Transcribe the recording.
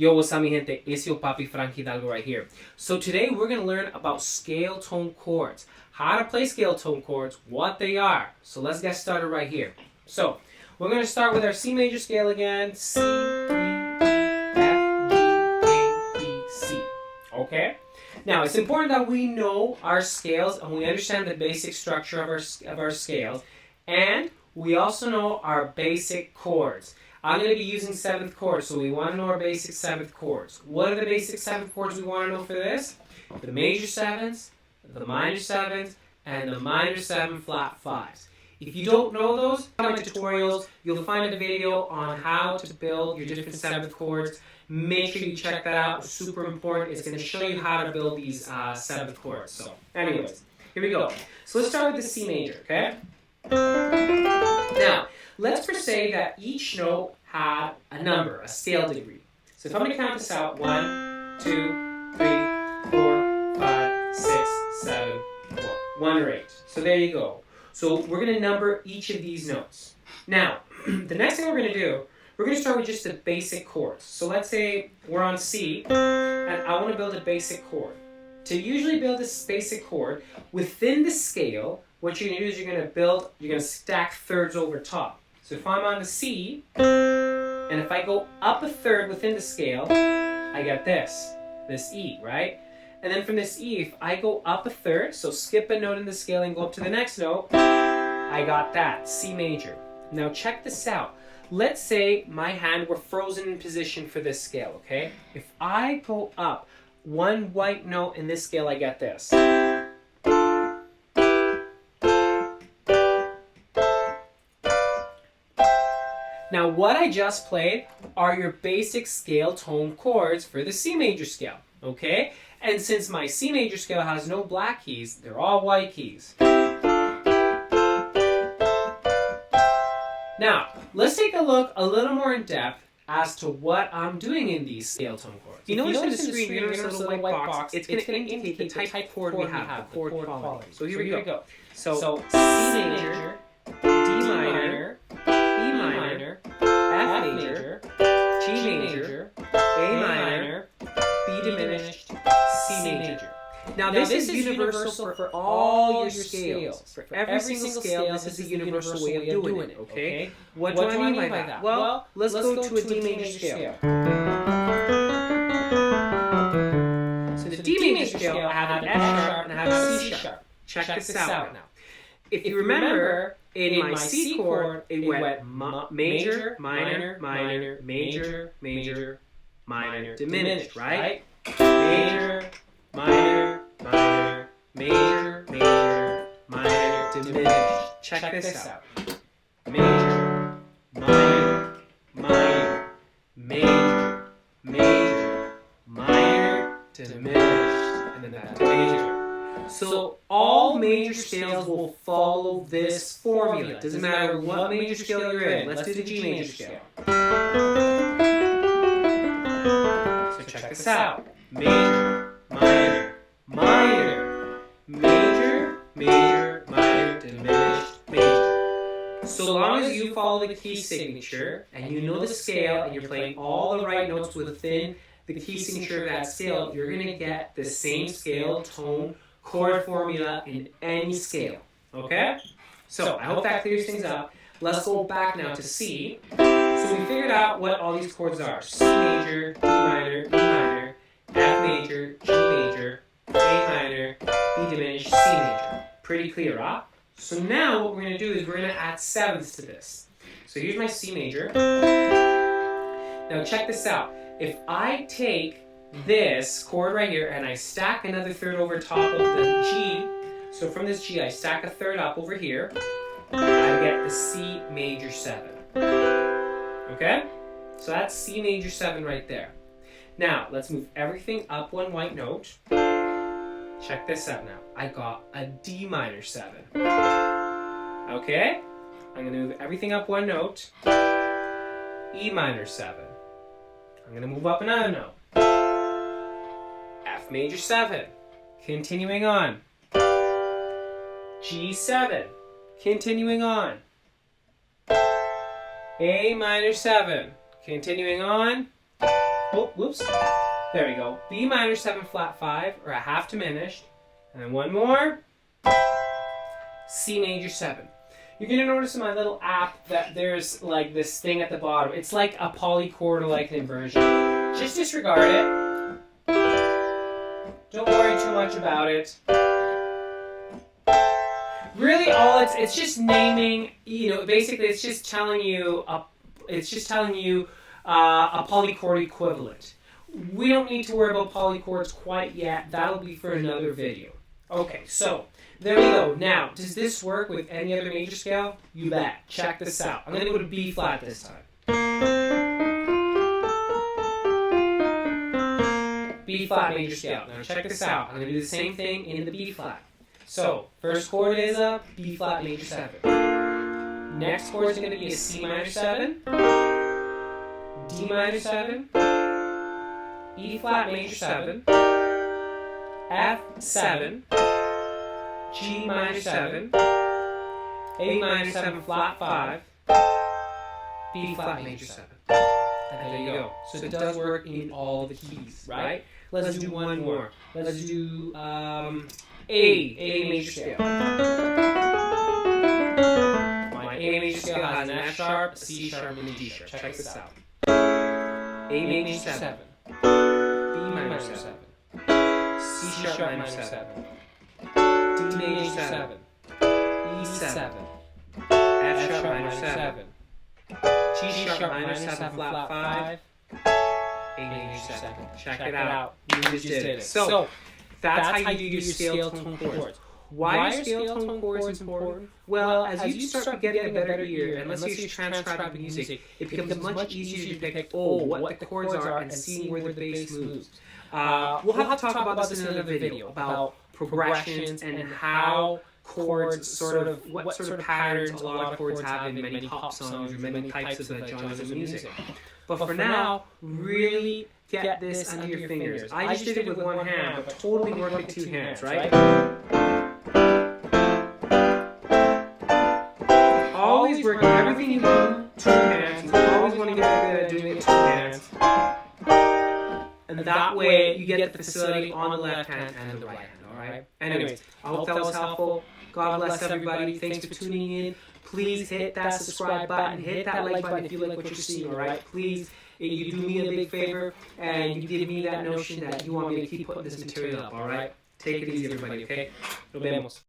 Yo, what's up, mi gente? It's your papi Frankie Hidalgo right here. So today we're going to learn about scale tone chords. How to play scale tone chords, what they are. So let's get started right here. So we're going to start with our C major scale again. C, D, E, F, G, A, B, C. Okay? Now it's important that we know our scales and we understand the basic structure of our scales. And we also know our basic chords. I'm going to be using 7th chords, so we want to know our basic 7th chords. What are the basic 7th chords we want to know for this? The major 7s, the minor 7s, and the minor 7 flat 5s. If you don't know those, in my tutorials, you'll find a video on how to build your different 7th chords. Make sure you check that out. It's super important. It's going to show you how to build these 7th chords. So, anyways, here we go. So let's start with the C major, okay? Now, let's per se that each note had a number, a scale degree. So if I'm going to count this out, 1, 2, 3, 4, 5, 6, 7, 4. 1 or 8. So there you go. So we're going to number each of these notes. Now, the next thing we're going to do, we're going to start with just the basic chords. So let's say we're on C, and I want to build a basic chord. To usually build this basic chord, within the scale, what you're going to do is you're going to stack thirds over top. So if I'm on the C, and if I go up a third within the scale, I get this E, right? And then from this E, if I go up a third, so skip a note in the scale and go up to the next note, I got that, C major. Now check this out. Let's say my hand were frozen in position for this scale, okay? If I go up one white note in this scale, I get this. Now what I just played are your basic scale tone chords for the C major scale, okay? And since my C major scale has no black keys, they're all white keys. Now, let's take a look a little more in depth as to what I'm doing in these scale tone chords. You notice on the screen, you notice a little white box, it's going to indicate the type of chord we have, the chord quality. So here we go. So C major, D minor, E minor, F major, G major, A minor, B diminished, C major. Now this is universal for all your scales. For every single scale, this is a universal way of doing it, okay? What do I mean by that? Well, let's go to a D major scale. So the D major scale, I have an F sharp and I have a C sharp. Check this out now. If you remember, in my C chord, it went major, minor, minor, major, major, minor, diminished, right? Major, minor, minor, major, major, minor, diminished. Check this out. Major, minor, minor, major, major, minor, diminished, and then back to major. So all major scales will follow this formula. It doesn't matter what major scale you're in. Let's do the G major scale. So check this out. Major, minor, minor, major, major, minor, diminished, major. So long as you follow the key signature and you know the scale and you're playing all the right notes within the key signature of that scale, you're going to get the same scale tone chord formula in any scale, okay? So I hope that clears things up. Let's go back now to C. So we figured out what all these chords are. C major, D minor, E minor, F major, G major, A minor, B diminished, C major. Pretty clear, huh? So now what we're going to do is we're going to add 7ths to this. So here's my C major. Now check this out. If I take this chord right here and I stack another third over top of the G, so from this G I stack a third up over here, I get the C major 7. Okay? So that's C major 7 right there. Now, let's move everything up one white note. Check this out now. I got a D minor 7. Okay? I'm going to move everything up one note. E minor 7. I'm going to move up another note. F major 7. Continuing on. G7. Continuing on. A minor 7. Continuing on. Oh, whoops. There we go. B minor 7 flat 5, or a half diminished. And then one more. C major 7. You're going to notice in my little app that there's like this thing at the bottom. It's like a polychord or like an inversion. Just disregard it. Don't worry too much about it. Really, all it's just naming. Basically, it's just telling you a polychord equivalent. We don't need to worry about polychords quite yet. That'll be for another video. Okay, so there we go. Now, does this work with any other major scale? You bet. Check this out. I'm going to go to B flat this time. B flat major scale. Now check this out. I'm going to do the same thing in the B flat. So, first chord is a B flat major 7. Next chord is going to be a C minor 7, D minor 7, E flat major 7, F 7, G minor 7, A minor 7 flat 5, B flat major 7. And there you go. So it does work in all the keys, right? Let's do one more. Let's do A major scale. My A major scale has an F sharp, a C sharp, and a D sharp. Check this out. A major 7, B minor 7, C sharp minor 7, D major 7, E 7, F sharp minor 7, G sharp minor 7 flat 5, A major 7. Check it out. You just did it. So that's how you do your scale tone chords. Why are scale tone chords important? Well, as you start getting a better ear, and let's say you're transcribing music, it becomes much easier to pick, what the chords are and seeing where the bass moves. We'll have to talk about this in another video, about progressions and how chords what sort of patterns a lot of chords have in many pop songs or many types of genres of music. But for now, really get this under your fingers. I just did it with one hand, but totally work with two hands, right? Always work everything you do, two hands. You always want to get good at doing it two hands. And that way, you get the facility on the left hand and the right hand, alright? Anyways, I hope that was helpful. God bless everybody. Thanks for tuning in. Please hit that subscribe button. Hit that like button if you like what you're seeing, alright? Please, you do me a big favor, and you give me that notion that you want me to keep putting this material up, alright? Take it easy, everybody, okay? Nos vemos.